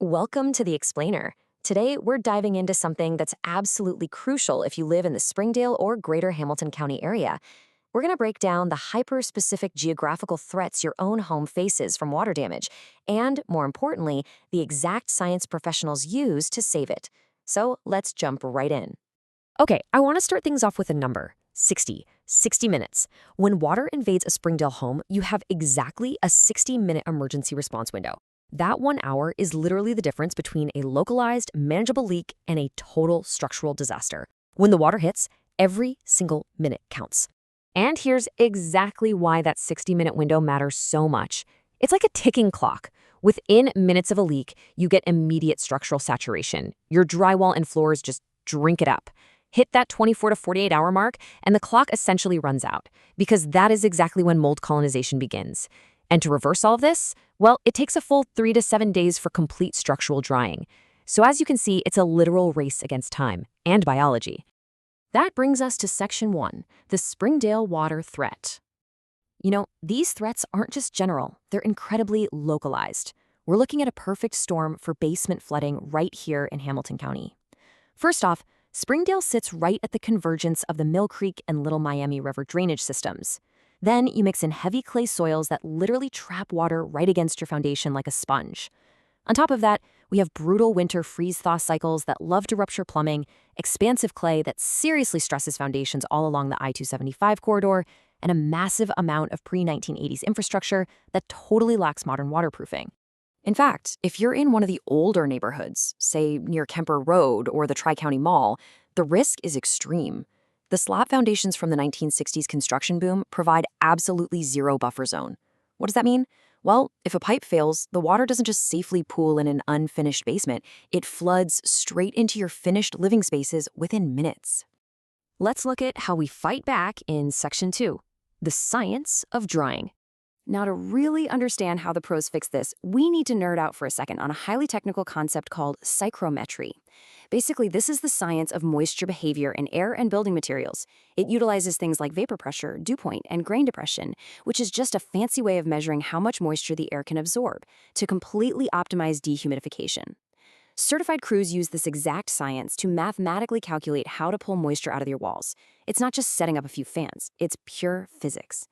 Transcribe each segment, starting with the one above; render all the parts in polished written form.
Welcome to the Explainer. Today, we're diving into something that's absolutely crucial if you live in the Springdale or greater Hamilton County area. We're going to break down the hyper-specific geographical threats your own home faces from water damage, and, more importantly, the exact science professionals use to save it. So let's jump right in. Okay, I want to start things off with a number. 60 minutes. When water invades a Springdale home, you have exactly a 60-minute emergency response window. That 1 hour is literally the difference between a localized, manageable leak and a total structural disaster. When the water hits, every single minute counts. And here's exactly why that 60-minute window matters so much. It's like a ticking clock. Within minutes of a leak, you get immediate structural saturation. Your drywall and floors just drink it up. Hit that 24 to 48-hour mark, and the clock essentially runs out, because that is exactly when mold colonization begins. And to reverse all of this, well, it takes a full 3 to 7 days for complete structural drying. So as you can see, it's a literal race against time and biology. That brings us to Section 1, the Springdale water threat. You know, these threats aren't just general, they're incredibly localized. We're looking at a perfect storm for basement flooding right here in Hamilton County. First off, Springdale sits right at the convergence of the Mill Creek and Little Miami River drainage systems. Then you mix in heavy clay soils that literally trap water right against your foundation like a sponge. On top of that, we have brutal winter freeze-thaw cycles that love to rupture plumbing, expansive clay that seriously stresses foundations all along the I-275 corridor, and a massive amount of pre-1980s infrastructure that totally lacks modern waterproofing. In fact, if you're in one of the older neighborhoods, say near Kemper Road or the Tri-County Mall, the risk is extreme. The slab foundations from the 1960s construction boom provide absolutely zero buffer zone. What does that mean? Well, if a pipe fails, the water doesn't just safely pool in an unfinished basement, it floods straight into your finished living spaces within minutes. Let's look at how we fight back in Section 2, the science of drying. Now, to really understand how the pros fix this, we need to nerd out for a second on a highly technical concept called psychrometry. Basically, this is the science of moisture behavior in air and building materials. It utilizes things like vapor pressure, dew point, and grain depression, which is just a fancy way of measuring how much moisture the air can absorb to completely optimize dehumidification. Certified crews use this exact science to mathematically calculate how to pull moisture out of your walls. It's not just setting up a few fans, it's pure physics.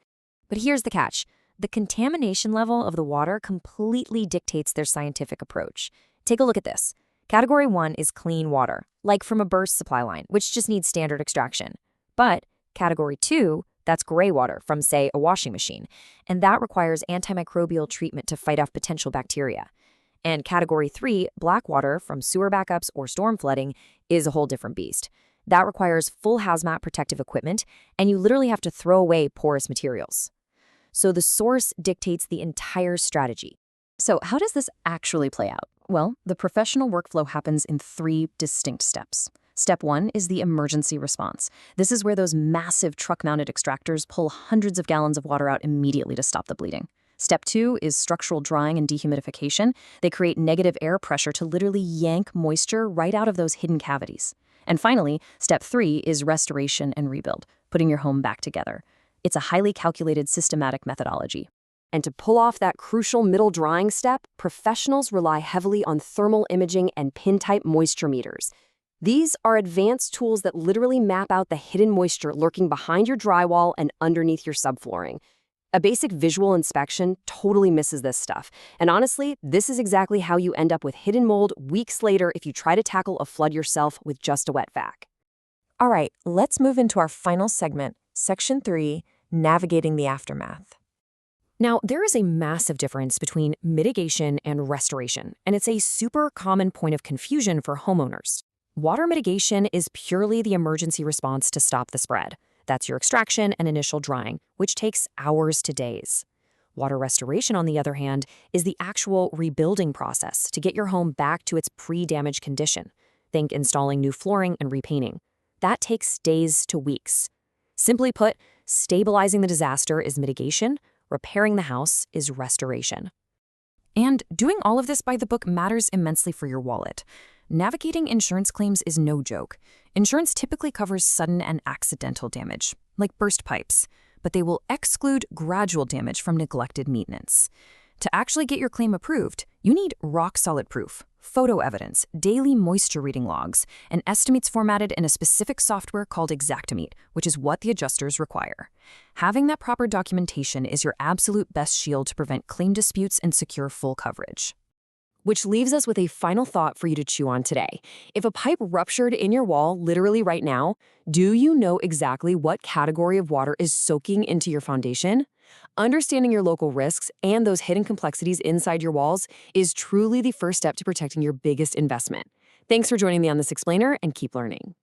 But here's the catch. The contamination level of the water completely dictates their scientific approach. Take a look at this. Category 1 is clean water, like from a burst supply line, which just needs standard extraction. But Category 2, that's gray water from, say, a washing machine, and that requires antimicrobial treatment to fight off potential bacteria. And Category 3, black water from sewer backups or storm flooding, is a whole different beast. That requires full hazmat protective equipment, and you literally have to throw away porous materials. So the source dictates the entire strategy. So how does this actually play out? Well, the professional workflow happens in 3 distinct steps. Step 1 is the emergency response. This is where those massive truck-mounted extractors pull hundreds of gallons of water out immediately to stop the bleeding. Step 2 is structural drying and dehumidification. They create negative air pressure to literally yank moisture right out of those hidden cavities. And finally, Step 3 is restoration and rebuild, putting your home back together. It's a highly calculated, systematic methodology. And to pull off that crucial middle drying step, professionals rely heavily on thermal imaging and pin-type moisture meters. These are advanced tools that literally map out the hidden moisture lurking behind your drywall and underneath your subflooring. A basic visual inspection totally misses this stuff. And honestly, this is exactly how you end up with hidden mold weeks later if you try to tackle a flood yourself with just a wet vac. All right, let's move into our final segment, Section 3, Navigating the Aftermath. Now, there is a massive difference between mitigation and restoration, and it's a super common point of confusion for homeowners. Water mitigation is purely the emergency response to stop the spread. That's your extraction and initial drying, which takes hours to days. Water restoration, on the other hand, is the actual rebuilding process to get your home back to its pre-damage condition. Think installing new flooring and repainting. That takes days to weeks. Simply put, stabilizing the disaster is mitigation, repairing the house is restoration. And doing all of this by the book matters immensely for your wallet. Navigating insurance claims is no joke. Insurance typically covers sudden and accidental damage, like burst pipes, but they will exclude gradual damage from neglected maintenance. To actually get your claim approved, you need rock-solid proof, photo evidence, daily moisture reading logs, and estimates formatted in a specific software called Xactimate, which is what the adjusters require. Having that proper documentation is your absolute best shield to prevent claim disputes and secure full coverage. Which leaves us with a final thought for you to chew on today. If a pipe ruptured in your wall literally right now, do you know exactly what category of water is soaking into your foundation? Understanding your local risks and those hidden complexities inside your walls is truly the first step to protecting your biggest investment. Thanks for joining me on this explainer, and keep learning.